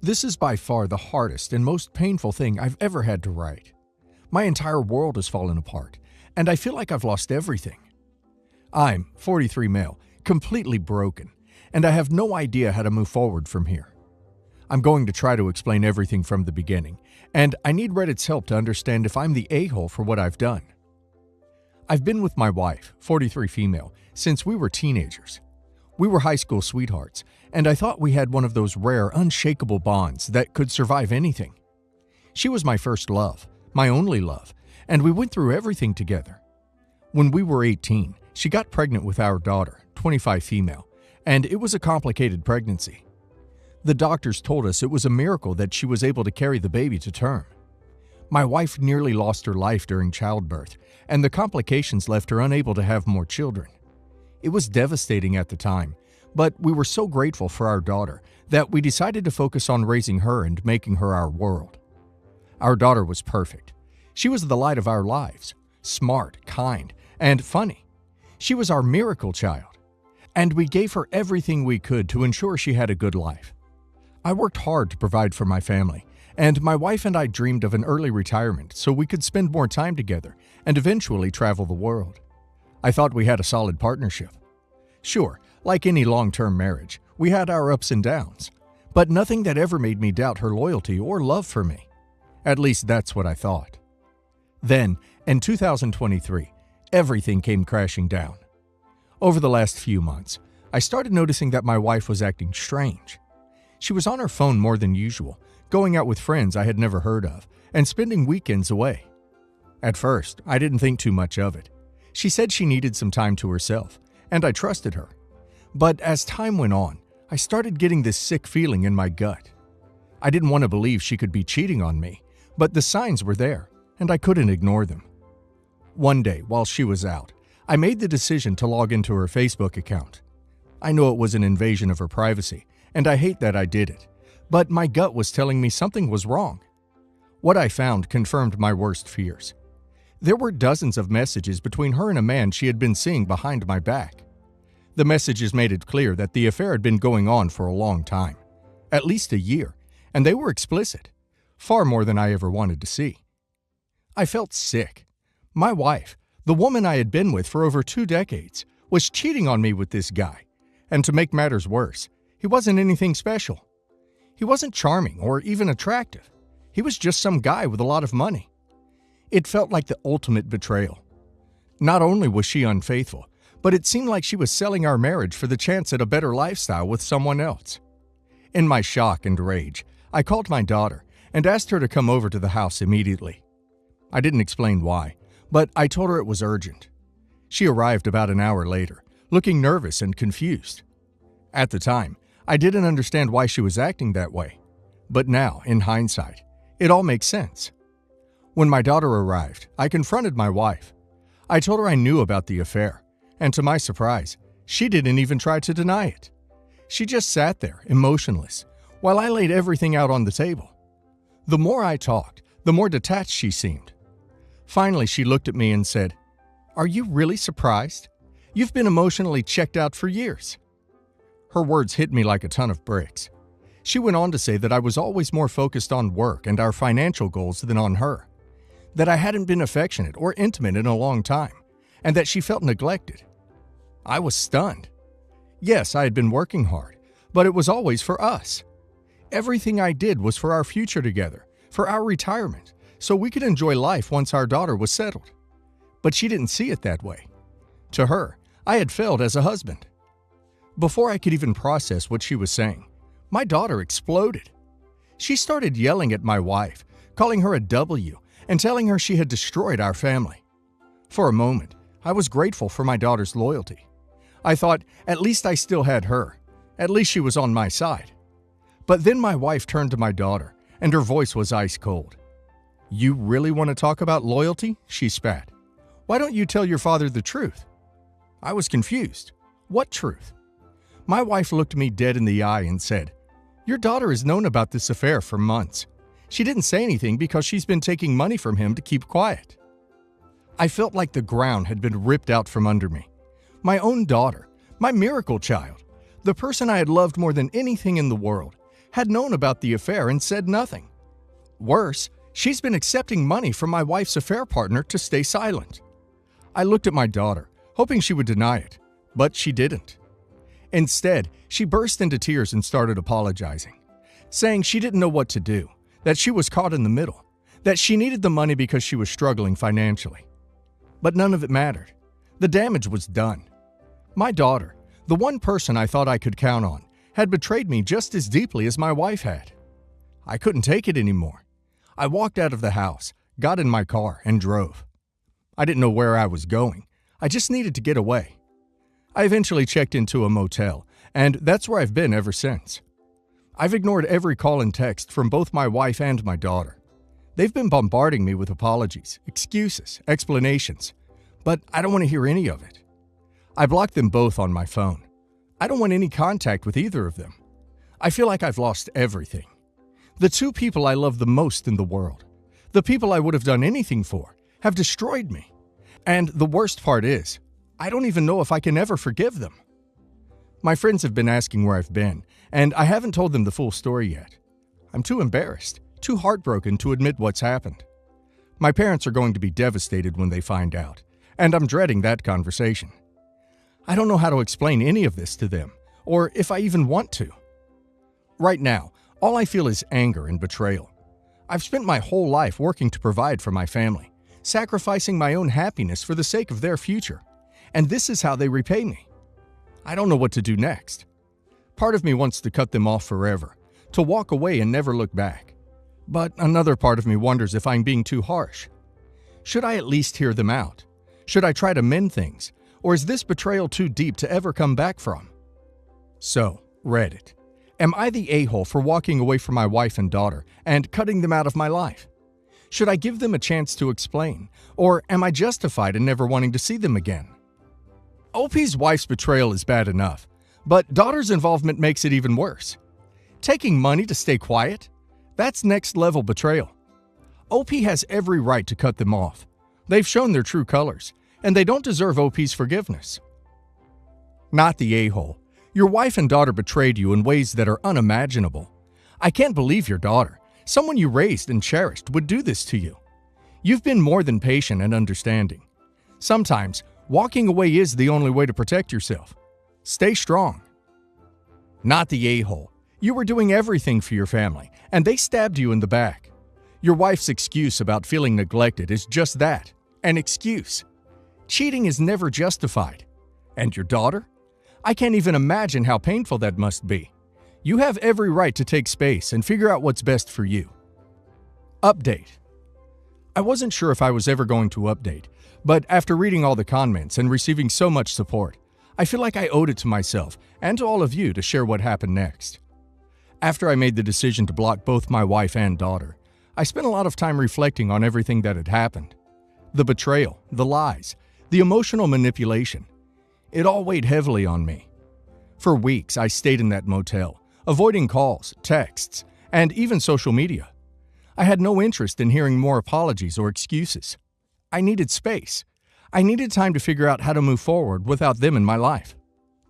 This is by far the hardest and most painful thing I've ever had to write. My entire world has fallen apart, and I feel like I've lost everything. I'm 43 male, completely broken, and I have no idea how to move forward from here. I'm going to try to explain everything from the beginning, and I need Reddit's help to understand if I'm the a-hole for what I've done. I've been with my wife, 43 female, since we were teenagers. We were high school sweethearts, and I thought we had one of those rare, unshakable bonds that could survive anything. She was my first love, my only love, and we went through everything together. When we were 18, she got pregnant with our daughter, 25 female, and it was a complicated pregnancy. The doctors told us it was a miracle that she was able to carry the baby to term. My wife nearly lost her life during childbirth, and the complications left her unable to have more children. It was devastating at the time, but we were so grateful for our daughter that we decided to focus on raising her and making her our world. Our daughter was perfect. She was the light of our lives, smart, kind, and funny. She was our miracle child, and we gave her everything we could to ensure she had a good life. I worked hard to provide for my family, and my wife and I dreamed of an early retirement so we could spend more time together and eventually travel the world. I thought we had a solid partnership. Sure, like any long-term marriage, we had our ups and downs, but nothing that ever made me doubt her loyalty or love for me. At least that's what I thought. Then, in 2023, everything came crashing down. Over the last few months, I started noticing that my wife was acting strange. She was on her phone more than usual, going out with friends I had never heard of, and spending weekends away. At first, I didn't think too much of it. She said she needed some time to herself, and I trusted her. But as time went on, I started getting this sick feeling in my gut. I didn't want to believe she could be cheating on me, but the signs were there, and I couldn't ignore them. One day, while she was out, I made the decision to log into her Facebook account. I know it was an invasion of her privacy, and I hate that I did it, but my gut was telling me something was wrong. What I found confirmed my worst fears. There were dozens of messages between her and a man she had been seeing behind my back. The messages made it clear that the affair had been going on for a long time, at least a year, and they were explicit, far more than I ever wanted to see. I felt sick. My wife, the woman I had been with for over 2 decades, was cheating on me with this guy, and to make matters worse, he wasn't anything special. He wasn't charming or even attractive. He was just some guy with a lot of money. It felt like the ultimate betrayal. Not only was she unfaithful, but it seemed like she was selling our marriage for the chance at a better lifestyle with someone else. In my shock and rage, I called my daughter and asked her to come over to the house immediately. I didn't explain why, but I told her it was urgent. She arrived about an hour later, looking nervous and confused. At the time, I didn't understand why she was acting that way, but now, in hindsight, it all makes sense. When my daughter arrived, I confronted my wife. I told her I knew about the affair, and to my surprise, she didn't even try to deny it. She just sat there, emotionless, while I laid everything out on the table. The more I talked, the more detached she seemed. Finally, she looked at me and said, "Are you really surprised? You've been emotionally checked out for years." Her words hit me like a ton of bricks. She went on to say that I was always more focused on work and our financial goals than on her, that I hadn't been affectionate or intimate in a long time, and that she felt neglected. I was stunned. Yes, I had been working hard, but it was always for us. Everything I did was for our future together, for our retirement, so we could enjoy life once our daughter was settled. But she didn't see it that way. To her, I had failed as a husband. Before I could even process what she was saying, my daughter exploded. She started yelling at my wife, calling her a W, and telling her she had destroyed our family. For a moment, I was grateful for my daughter's loyalty. I thought, at least I still had her. At least she was on my side. But then my wife turned to my daughter, and her voice was ice cold. "You really want to talk about loyalty?" she spat. "Why don't you tell your father the truth?" I was confused. What truth? My wife looked me dead in the eye and said, "Your daughter has known about this affair for months. She didn't say anything because she's been taking money from him to keep quiet." I felt like the ground had been ripped out from under me. My own daughter, my miracle child, the person I had loved more than anything in the world, had known about the affair and said nothing. Worse, she's been accepting money from my wife's affair partner to stay silent. I looked at my daughter, hoping she would deny it, but she didn't. Instead, she burst into tears and started apologizing, saying she didn't know what to do, that she was caught in the middle, that she needed the money because she was struggling financially. But none of it mattered. The damage was done. My daughter, the one person I thought I could count on, had betrayed me just as deeply as my wife had. I couldn't take it anymore. I walked out of the house, got in my car, and drove. I didn't know where I was going. I just needed to get away. I eventually checked into a motel, and that's where I've been ever since. I've ignored every call and text from both my wife and my daughter. They've been bombarding me with apologies, excuses, explanations, but I don't want to hear any of it. I blocked them both on my phone. I don't want any contact with either of them. I feel like I've lost everything. The two people I love the most in the world, the people I would have done anything for, have destroyed me. And the worst part is, I don't even know if I can ever forgive them. My friends have been asking where I've been, and I haven't told them the full story yet. I'm too embarrassed, too heartbroken to admit what's happened. My parents are going to be devastated when they find out, and I'm dreading that conversation. I don't know how to explain any of this to them, or if I even want to. Right now, all I feel is anger and betrayal. I've spent my whole life working to provide for my family, sacrificing my own happiness for the sake of their future, and this is how they repay me. I don't know what to do next. Part of me wants to cut them off forever, to walk away and never look back. But another part of me wonders if I'm being too harsh. Should I at least hear them out? Should I try to mend things? Or is this betrayal too deep to ever come back from? So, Reddit. Am I the a-hole for walking away from my wife and daughter and cutting them out of my life? Should I give them a chance to explain? Or am I justified in never wanting to see them again? OP's wife's betrayal is bad enough, but daughter's involvement makes it even worse. Taking money to stay quiet? That's next-level betrayal. OP has every right to cut them off. They've shown their true colors, and they don't deserve OP's forgiveness. Not the a-hole. Your wife and daughter betrayed you in ways that are unimaginable. I can't believe your daughter, someone you raised and cherished, would do this to you. You've been more than patient and understanding. Sometimes, walking away is the only way to protect yourself. Stay strong. Not the a-hole. You were doing everything for your family, and they stabbed you in the back. Your wife's excuse about feeling neglected is just that, an excuse. Cheating is never justified. And your daughter? I can't even imagine how painful that must be. You have every right to take space and figure out what's best for you. Update. I wasn't sure if I was ever going to update, but after reading all the comments and receiving so much support, I feel like I owed it to myself and to all of you to share what happened next. After I made the decision to block both my wife and daughter, I spent a lot of time reflecting on everything that had happened. The betrayal, the lies, the emotional manipulation. It all weighed heavily on me. For weeks, I stayed in that motel, avoiding calls, texts, and even social media. I had no interest in hearing more apologies or excuses. I needed space. I needed time to figure out how to move forward without them in my life.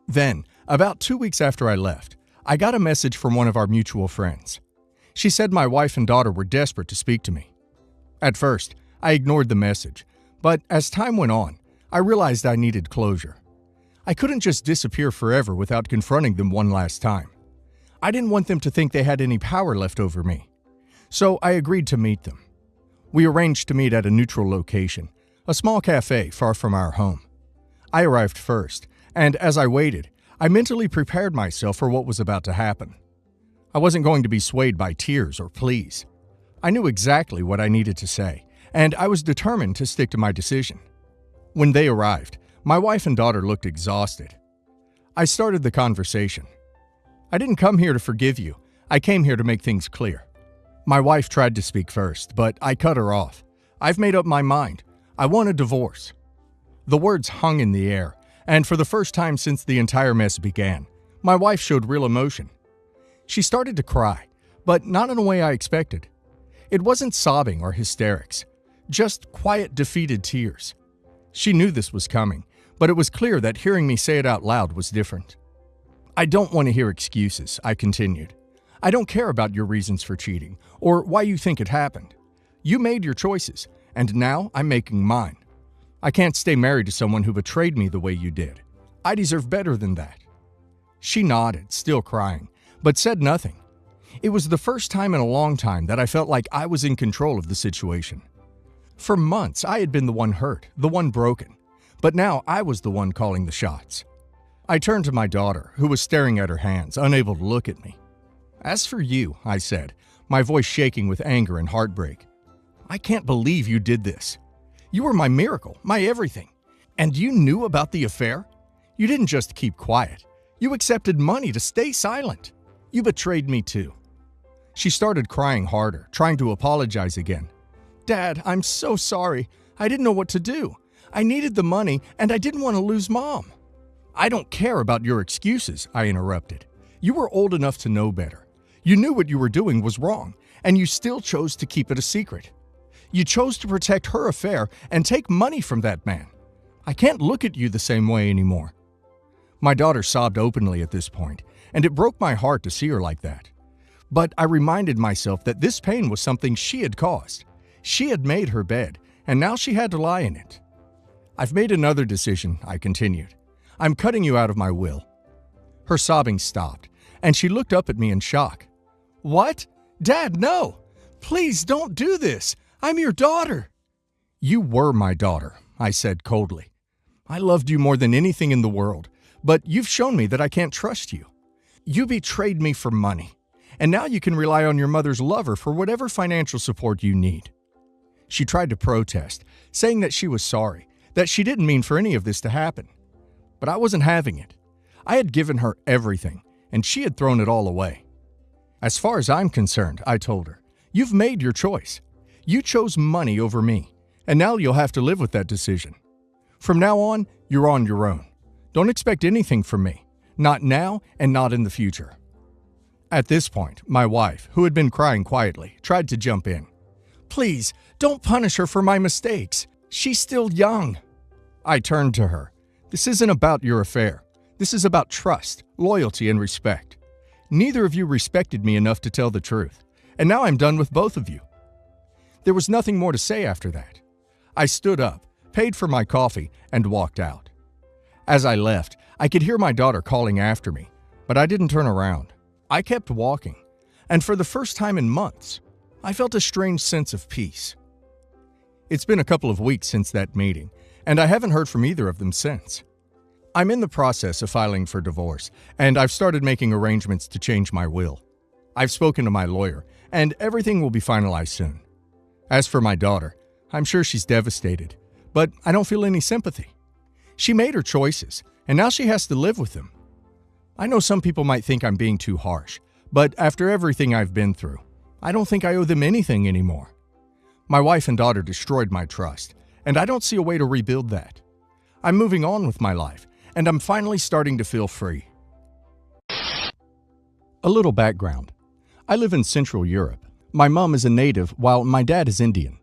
Then, about 2 weeks after I left, I got a message from one of our mutual friends. She said my wife and daughter were desperate to speak to me. At first, I ignored the message, but as time went on, I realized I needed closure. I couldn't just disappear forever without confronting them one last time. I didn't want them to think they had any power left over me. So I agreed to meet them. We arranged to meet at a neutral location, a small cafe far from our home. I arrived first, and as I waited, I mentally prepared myself for what was about to happen. I wasn't going to be swayed by tears or pleas. I knew exactly what I needed to say, and I was determined to stick to my decision. When they arrived, my wife and daughter looked exhausted. I started the conversation. I didn't come here to forgive you. I came here to make things clear. My wife tried to speak first, but I cut her off. I've made up my mind. I want a divorce. The words hung in the air, and for the first time since the entire mess began, my wife showed real emotion. She started to cry, but not in a way I expected. It wasn't sobbing or hysterics, just quiet, defeated tears. She knew this was coming, but it was clear that hearing me say it out loud was different. I don't want to hear excuses, I continued. I don't care about your reasons for cheating or why you think it happened. You made your choices, and now I'm making mine. I can't stay married to someone who betrayed me the way you did. I deserve better than that." She nodded, still crying, but said nothing. It was the first time in a long time that I felt like I was in control of the situation. For months, I had been the one hurt, the one broken, but now I was the one calling the shots. I turned to my daughter, who was staring at her hands, unable to look at me. "As for you," I said, my voice shaking with anger and heartbreak, "I can't believe you did this. You were my miracle, my everything. And you knew about the affair? You didn't just keep quiet. You accepted money to stay silent. You betrayed me too." She started crying harder, trying to apologize again. "Dad, I'm so sorry. I didn't know what to do. I needed the money, and I didn't want to lose Mom." "I don't care about your excuses," I interrupted. "You were old enough to know better. You knew what you were doing was wrong, and you still chose to keep it a secret. You chose to protect her affair and take money from that man. I can't look at you the same way anymore." My daughter sobbed openly at this point, and it broke my heart to see her like that. But I reminded myself that this pain was something she had caused. She had made her bed, and now she had to lie in it. "I've made another decision," I continued. "I'm cutting you out of my will." Her sobbing stopped, and she looked up at me in shock. "What? Dad, no! Please don't do this! I'm your daughter!" "You were my daughter," I said coldly. "I loved you more than anything in the world, but you've shown me that I can't trust you. You betrayed me for money, and now you can rely on your mother's lover for whatever financial support you need." She tried to protest, saying that she was sorry, that she didn't mean for any of this to happen. But I wasn't having it. I had given her everything, and she had thrown it all away. "As far as I'm concerned," I told her, "you've made your choice. You chose money over me, and now you'll have to live with that decision. From now on, you're on your own. Don't expect anything from me, not now and not in the future." At this point, my wife, who had been crying quietly, tried to jump in. "Please, don't punish her for my mistakes. She's still young." I turned to her. "This isn't about your affair. This is about trust, loyalty, and respect. Neither of you respected me enough to tell the truth, and now I'm done with both of you." There was nothing more to say after that. I stood up, paid for my coffee, and walked out. As I left, I could hear my daughter calling after me, but I didn't turn around. I kept walking, and for the first time in months, I felt a strange sense of peace. It's been a couple of weeks since that meeting, and I haven't heard from either of them since. I'm in the process of filing for divorce, and I've started making arrangements to change my will. I've spoken to my lawyer, and everything will be finalized soon. As for my daughter, I'm sure she's devastated, but I don't feel any sympathy. She made her choices, and now she has to live with them. I know some people might think I'm being too harsh, but after everything I've been through, I don't think I owe them anything anymore. My wife and daughter destroyed my trust, and I don't see a way to rebuild that. I'm moving on with my life, and I'm finally starting to feel free. A little background. I live in Central Europe. My mom is a native, while my dad is Indian.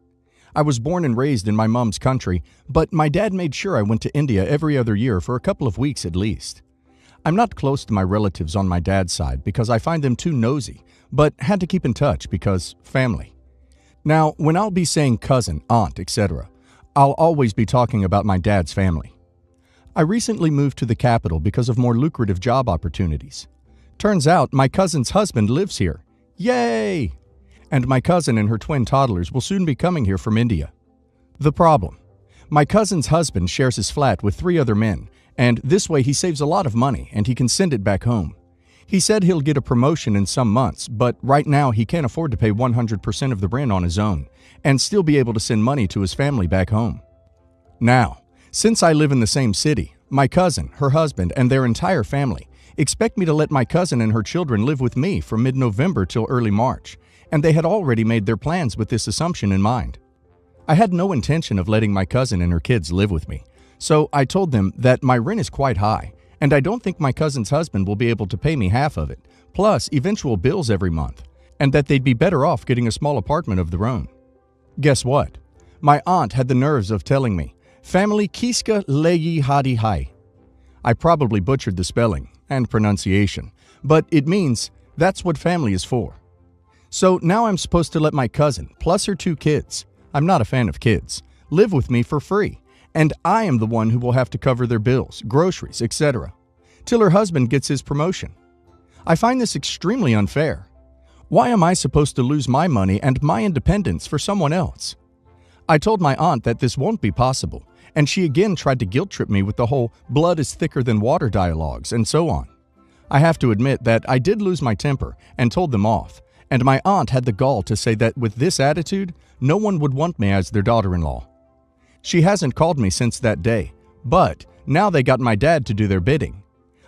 I was born and raised in my mom's country, but my dad made sure I went to India every other year for a couple of weeks at least. I'm not close to my relatives on my dad's side because I find them too nosy, but had to keep in touch because family. Now, when I'll be saying cousin, aunt, etc., I'll always be talking about my dad's family. I recently moved to the capital because of more lucrative job opportunities. Turns out my cousin's husband lives here. Yay! And my cousin and her twin toddlers will soon be coming here from India. The problem: my cousin's husband shares his flat with 3 other men, and this way he saves a lot of money and he can send it back home. He said he'll get a promotion in some months, but right now he can't afford to pay 100% of the rent on his own and still be able to send money to his family back home. Now, since I live in the same city, my cousin, her husband, and their entire family expect me to let my cousin and her children live with me from mid-November till early March, and they had already made their plans with this assumption in mind. I had no intention of letting my cousin and her kids live with me, so I told them that my rent is quite high, and I don't think my cousin's husband will be able to pay me half of it, plus eventual bills every month, and that they'd be better off getting a small apartment of their own. Guess what? My aunt had the nerves of telling me, "Family Kiska Leyi Hadi Hai." I probably butchered the spelling and pronunciation, but it means, That's what family is for. So now I'm supposed to let my cousin, plus her 2 kids, I'm not a fan of kids, live with me for free, and I am the one who will have to cover their bills, groceries, etc., till her husband gets his promotion. I find this extremely unfair. Why am I supposed to lose my money and my independence for someone else? I told my aunt that this won't be possible, and she again tried to guilt trip me with the whole blood is thicker than water dialogues and so on. I have to admit that I did lose my temper and told them off, and my aunt had the gall to say that with this attitude, no one would want me as their daughter-in-law. She hasn't called me since that day, but now they got my dad to do their bidding.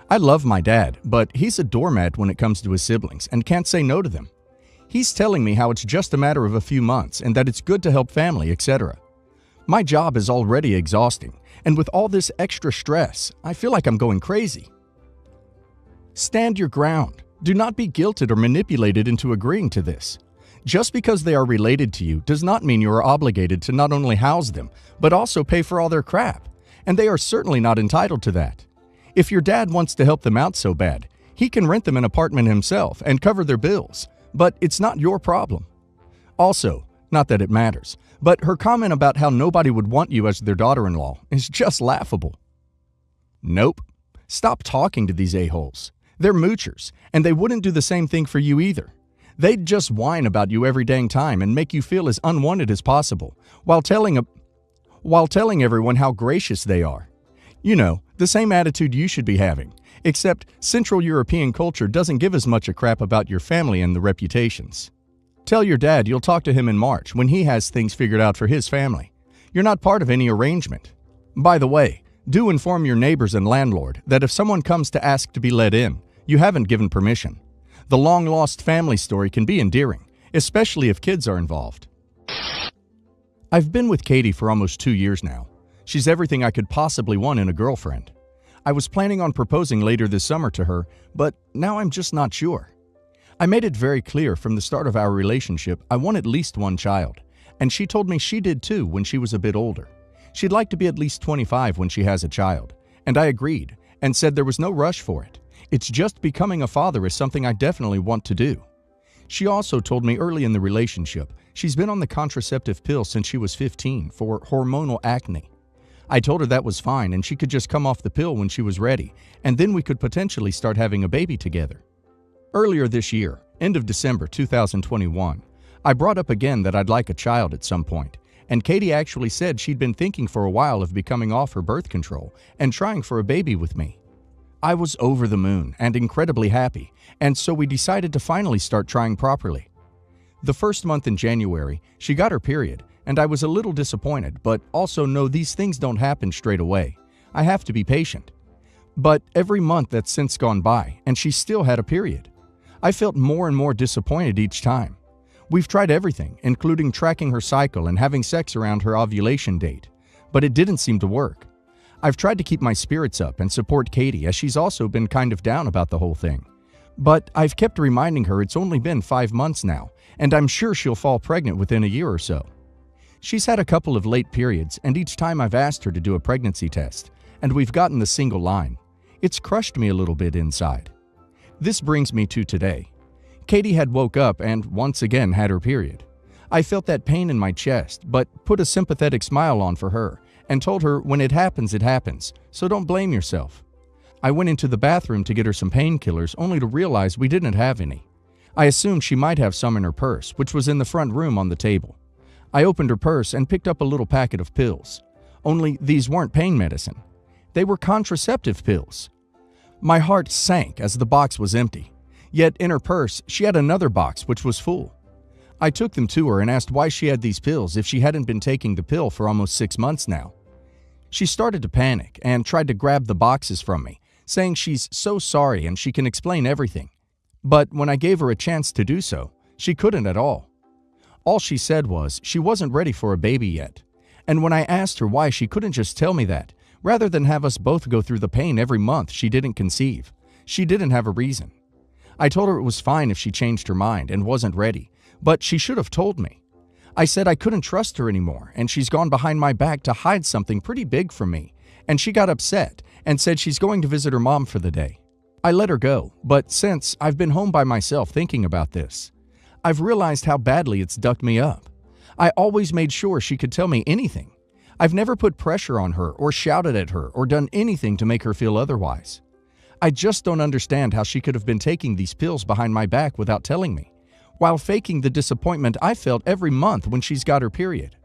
I love my dad, but he's a doormat when it comes to his siblings and can't say no to them. He's telling me how it's just a matter of a few months and that it's good to help family, etc. My job is already exhausting, and with all this extra stress, I feel like I'm going crazy. Stand your ground. Do not be guilted or manipulated into agreeing to this. Just because they are related to you does not mean you are obligated to not only house them, but also pay for all their crap, and they are certainly not entitled to that. If your dad wants to help them out so bad, he can rent them an apartment himself and cover their bills, but it's not your problem. Also, not that it matters, but her comment about how nobody would want you as their daughter-in-law is just laughable. Nope. Stop talking to these a-holes. They're moochers, and they wouldn't do the same thing for you either. They'd just whine about you every dang time and make you feel as unwanted as possible, while telling everyone how gracious they are. You know, the same attitude you should be having, except Central European culture doesn't give as much a crap about your family and the reputations. Tell your dad you'll talk to him in March when he has things figured out for his family. You're not part of any arrangement. By the way, do inform your neighbors and landlord that if someone comes to ask to be let in, you haven't given permission. The long-lost family story can be endearing, especially if kids are involved. I've been with Katie for almost 2 years now. She's everything I could possibly want in a girlfriend. I was planning on proposing later this summer to her, but now I'm just not sure. I made it very clear from the start of our relationship I want at least one child, and she told me she did too when she was a bit older. She'd like to be at least 25 when she has a child, and I agreed and said there was no rush for it. It's just becoming a father is something I definitely want to do. She also told me early in the relationship she's been on the contraceptive pill since she was 15 for hormonal acne. I told her that was fine and she could just come off the pill when she was ready, and then we could potentially start having a baby together. Earlier this year, end of December 2021, I brought up again that I'd like a child at some point, and Katie actually said she'd been thinking for a while of becoming off her birth control and trying for a baby with me. I was over the moon and incredibly happy, and so we decided to finally start trying properly. The first month in January, she got her period, and I was a little disappointed, but also know these things don't happen straight away. I have to be patient. But every month that's since gone by, and she still had a period. I felt more and more disappointed each time. We've tried everything, including tracking her cycle and having sex around her ovulation date, but it didn't seem to work. I've tried to keep my spirits up and support Katie, as she's also been kind of down about the whole thing. But I've kept reminding her it's only been 5 months now, and I'm sure she'll fall pregnant within a year or so. She's had a couple of late periods, and each time I've asked her to do a pregnancy test, and we've gotten the single line. It's crushed me a little bit inside. This brings me to today. Katie had woke up and once again had her period. I felt that pain in my chest, but put a sympathetic smile on for her and told her when it happens, so don't blame yourself. I went into the bathroom to get her some painkillers only to realize we didn't have any. I assumed she might have some in her purse, which was in the front room on the table. I opened her purse and picked up a little packet of pills. Only these weren't pain medicine. They were contraceptive pills. My heart sank as the box was empty. Yet in her purse, she had another box which was full. I took them to her and asked why she had these pills if she hadn't been taking the pill for almost 6 months now. She started to panic and tried to grab the boxes from me, saying she's so sorry and she can explain everything. But when I gave her a chance to do so, she couldn't at all. All she said was she wasn't ready for a baby yet. And when I asked her why she couldn't just tell me that, rather than have us both go through the pain every month she didn't conceive, she didn't have a reason. I told her it was fine if she changed her mind and wasn't ready, but she should have told me. I said I couldn't trust her anymore, and she's gone behind my back to hide something pretty big from me, and she got upset and said she's going to visit her mom for the day. I let her go, but since I've been home by myself thinking about this, I've realized how badly it's ducked me up. I always made sure she could tell me anything. I've never put pressure on her or shouted at her or done anything to make her feel otherwise. I just don't understand how she could have been taking these pills behind my back without telling me, while faking the disappointment I felt every month when she's got her period.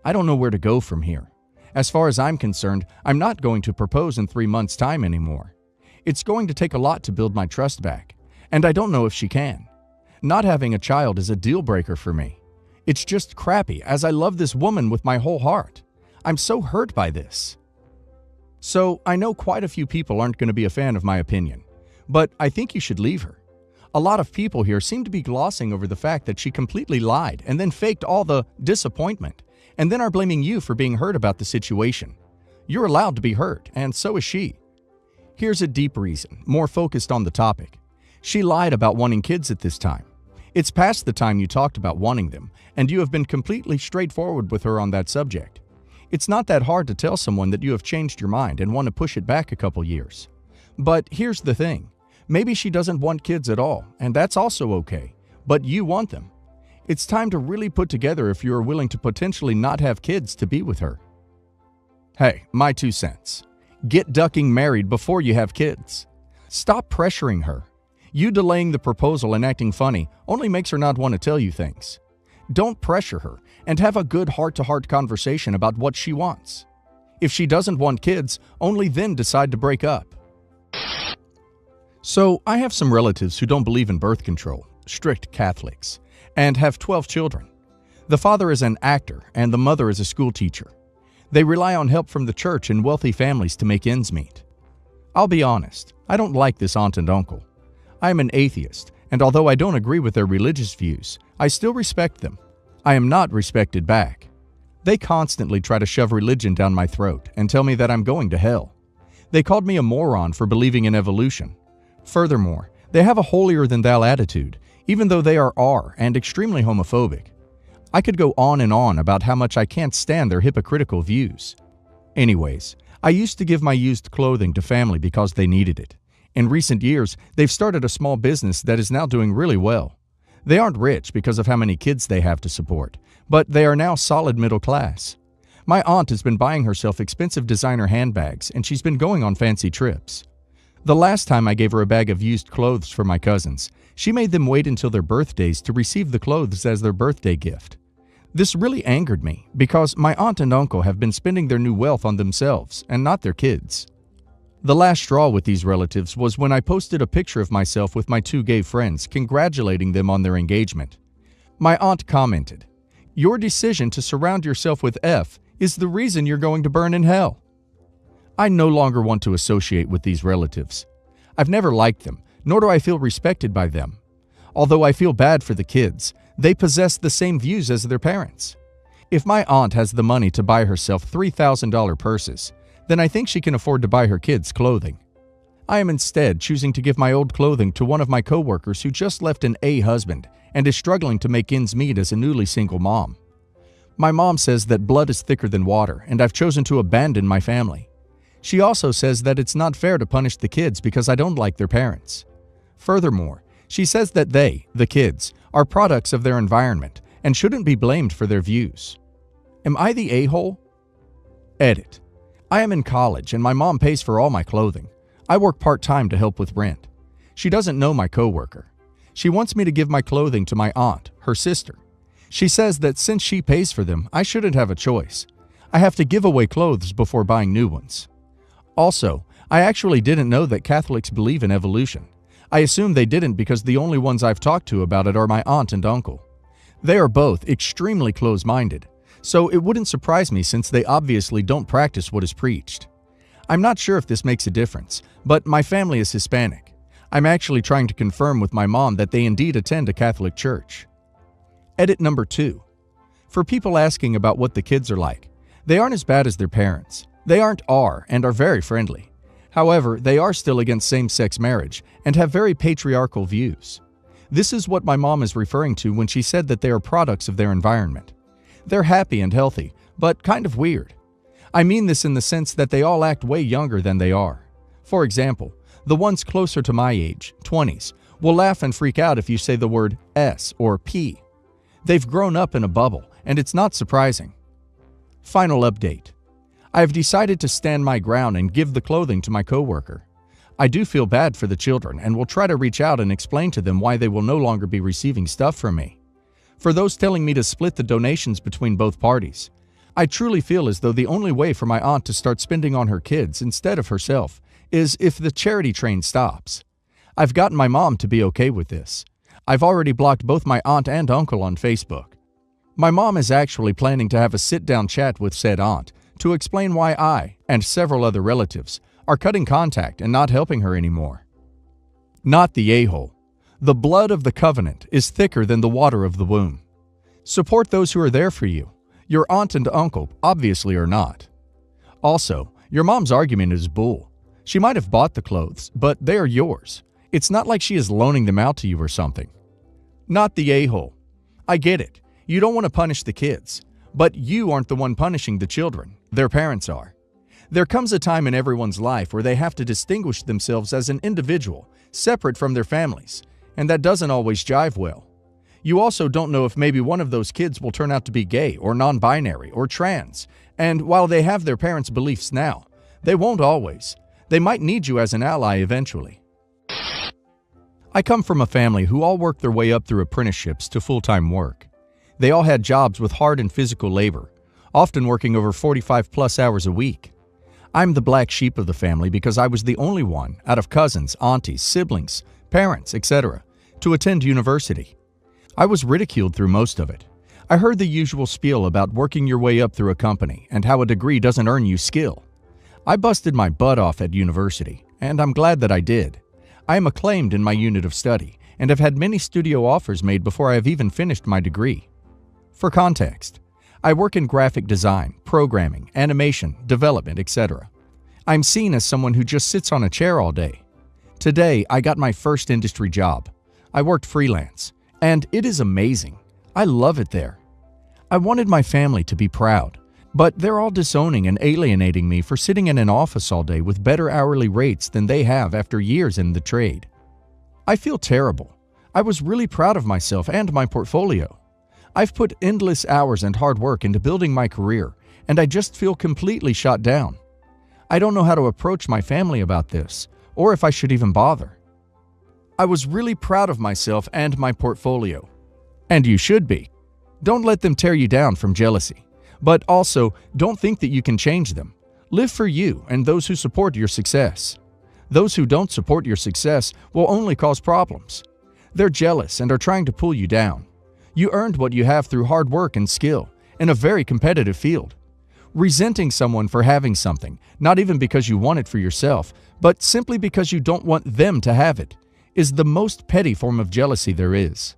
I don't know where to go from here. As far as I'm concerned, I'm not going to propose in 3 months' time anymore. It's going to take a lot to build my trust back, and I don't know if she can. Not having a child is a deal breaker for me. It's just crappy, as I love this woman with my whole heart. I'm so hurt by this. So, I know quite a few people aren't going to be a fan of my opinion, but I think you should leave her. A lot of people here seem to be glossing over the fact that she completely lied and then faked all the disappointment, and then are blaming you for being hurt about the situation. You're allowed to be hurt, and so is she. Here's a deep reason, more focused on the topic. She lied about wanting kids at this time. It's past the time you talked about wanting them, and you have been completely straightforward with her on that subject. It's not that hard to tell someone that you have changed your mind and want to push it back a couple years. But here's the thing. Maybe she doesn't want kids at all, and that's also okay. But you want them. It's time to really put together if you are willing to potentially not have kids to be with her. Hey, my 2 cents. Get ducking married before you have kids. Stop pressuring her. You delaying the proposal and acting funny only makes her not want to tell you things. Don't pressure her, and have a good heart-to-heart conversation about what she wants. If she doesn't want kids, only then decide to break up. So, I have some relatives who don't believe in birth control, strict Catholics, and have 12 children. The father is an actor, and the mother is a school teacher. They rely on help from the church and wealthy families to make ends meet. I'll be honest, I don't like this aunt and uncle. I am an atheist, and although I don't agree with their religious views, I still respect them. I am not respected back. They constantly try to shove religion down my throat and tell me that I'm going to hell. They called me a moron for believing in evolution. Furthermore, they have a holier-than-thou attitude, even though they are and extremely homophobic. I could go on and on about how much I can't stand their hypocritical views. Anyways, I used to give my used clothing to family because they needed it. In recent years, they've started a small business that is now doing really well. They aren't rich because of how many kids they have to support, but they are now solid middle class. My aunt has been buying herself expensive designer handbags, and she's been going on fancy trips. The last time I gave her a bag of used clothes for my cousins, she made them wait until their birthdays to receive the clothes as their birthday gift. This really angered me because my aunt and uncle have been spending their new wealth on themselves and not their kids. The last straw with these relatives was when I posted a picture of myself with my 2 gay friends, congratulating them on their engagement. My aunt commented, "Your decision to surround yourself with F is the reason you're going to burn in hell." I no longer want to associate with these relatives. I've never liked them, nor do I feel respected by them. Although I feel bad for the kids, they possess the same views as their parents. If my aunt has the money to buy herself $3,000 purses, then I think she can afford to buy her kids clothing. I am instead choosing to give my old clothing to one of my coworkers who just left an A husband and is struggling to make ends meet as a newly single mom. My mom says that blood is thicker than water, and I've chosen to abandon my family. She also says that it's not fair to punish the kids because I don't like their parents. Furthermore, she says that they, the kids, are products of their environment and shouldn't be blamed for their views. Am I the a-hole? Edit. I am in college and my mom pays for all my clothing. I work part-time to help with rent. She doesn't know my coworker. She wants me to give my clothing to my aunt, her sister. She says that since she pays for them, I shouldn't have a choice. I have to give away clothes before buying new ones. Also, I actually didn't know that Catholics believe in evolution. I assume they didn't because the only ones I've talked to about it are my aunt and uncle. They are both extremely close-minded, so it wouldn't surprise me since they obviously don't practice what is preached. I'm not sure if this makes a difference, but my family is Hispanic. I'm actually trying to confirm with my mom that they indeed attend a Catholic church. Edit number 2. For people asking about what the kids are like, they aren't as bad as their parents. They are and are very friendly. However, they are still against same-sex marriage and have very patriarchal views. This is what my mom is referring to when she said that they are products of their environment. They're happy and healthy, but kind of weird. I mean this in the sense that they all act way younger than they are. For example, The ones closer to my age, 20s, will laugh and freak out if you say the word S or P. They've grown up in a bubble, and it's not surprising. Final update. I have decided to stand my ground and give the clothing to my coworker. I do feel bad for the children and will try to reach out and explain to them why they will no longer be receiving stuff from me. For those telling me to split the donations between both parties, I truly feel as though the only way for my aunt to start spending on her kids instead of herself is if the charity train stops. I've gotten my mom to be okay with this. I've already blocked both my aunt and uncle on Facebook. My mom is actually planning to have a sit-down chat with said aunt to explain why I, and several other relatives, are cutting contact and not helping her anymore. Not the a-hole. The blood of the covenant is thicker than the water of the womb. Support those who are there for you. Your aunt and uncle obviously are not. Also, your mom's argument is bull. She might have bought the clothes, but they are yours. It's not like she is loaning them out to you or something. Not the a-hole. I get it. You don't want to punish the kids, but you aren't the one punishing the children. Their parents are. There comes a time in everyone's life where they have to distinguish themselves as an individual, separate from their families, and that doesn't always jive well. You also don't know if maybe one of those kids will turn out to be gay or non-binary or trans, and while they have their parents' beliefs now, they won't always. They might need you as an ally eventually. I come from a family who all worked their way up through apprenticeships to full-time work. They all had jobs with hard and physical labor, often working over 45+ hours a week. I'm the black sheep of the family because I was the only one, out of cousins, aunties, siblings, parents, etc., to attend university. I was ridiculed through most of it. I heard the usual spiel about working your way up through a company and how a degree doesn't earn you skill. I busted my butt off at university, and I'm glad that I did. I am acclaimed in my unit of study and have had many studio offers made before I have even finished my degree. For context, I work in graphic design, programming, animation, development, etc. I'm seen as someone who just sits on a chair all day. Today, I got my first industry job. I worked freelance, and it is amazing. I love it there. I wanted my family to be proud, but they're all disowning and alienating me for sitting in an office all day with better hourly rates than they have after years in the trade. I feel terrible. I was really proud of myself and my portfolio. I've put endless hours and hard work into building my career, and I just feel completely shot down. I don't know how to approach my family about this, or if I should even bother. I was really proud of myself and my portfolio. And you should be. Don't let them tear you down from jealousy. But also, don't think that you can change them. Live for you and those who support your success. Those who don't support your success will only cause problems. They're jealous and are trying to pull you down. You earned what you have through hard work and skill in a very competitive field. Resenting someone for having something, not even because you want it for yourself, but simply because you don't want them to have it, is the most petty form of jealousy there is.